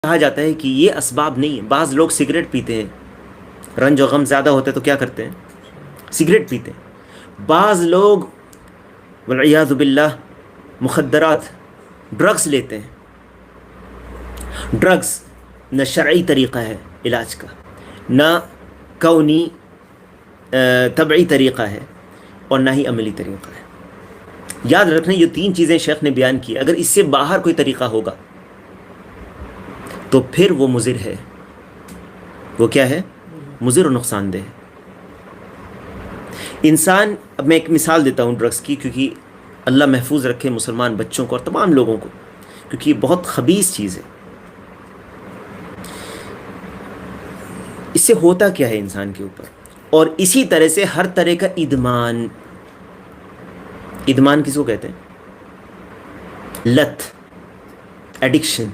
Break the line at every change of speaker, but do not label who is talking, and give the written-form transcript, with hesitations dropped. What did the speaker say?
کہا جاتا ہے کہ یہ اسباب نہیں ہے. بعض لوگ سگریٹ پیتے ہیں، رنج و غم زیادہ ہوتا ہے تو کیا کرتے ہیں؟ سگریٹ پیتے ہیں. بعض لوگ والعیاذ باللہ مخدرات، ڈرگس لیتے ہیں. ڈرگس نہ شرعی طریقہ ہے علاج کا، نہ کونی طبعی طریقہ ہے، اور نہ ہی عملی طریقہ ہے. یاد رکھنا یہ تین چیزیں شیخ نے بیان کی، اگر اس سے باہر کوئی طریقہ ہوگا تو پھر وہ مضر ہے. وہ کیا ہے؟ مضر و نقصان دہ ہے. انسان، اب میں ایک مثال دیتا ہوں ڈرگس کی، کیونکہ اللہ محفوظ رکھے مسلمان بچوں کو اور تمام لوگوں کو، کیونکہ یہ بہت خبیث چیز ہے. اس سے ہوتا کیا ہے انسان کے اوپر؟ اور اسی طرح سے ہر طرح کا ادمان. ادمان کس کو کہتے ہیں؟ لت، ایڈکشن.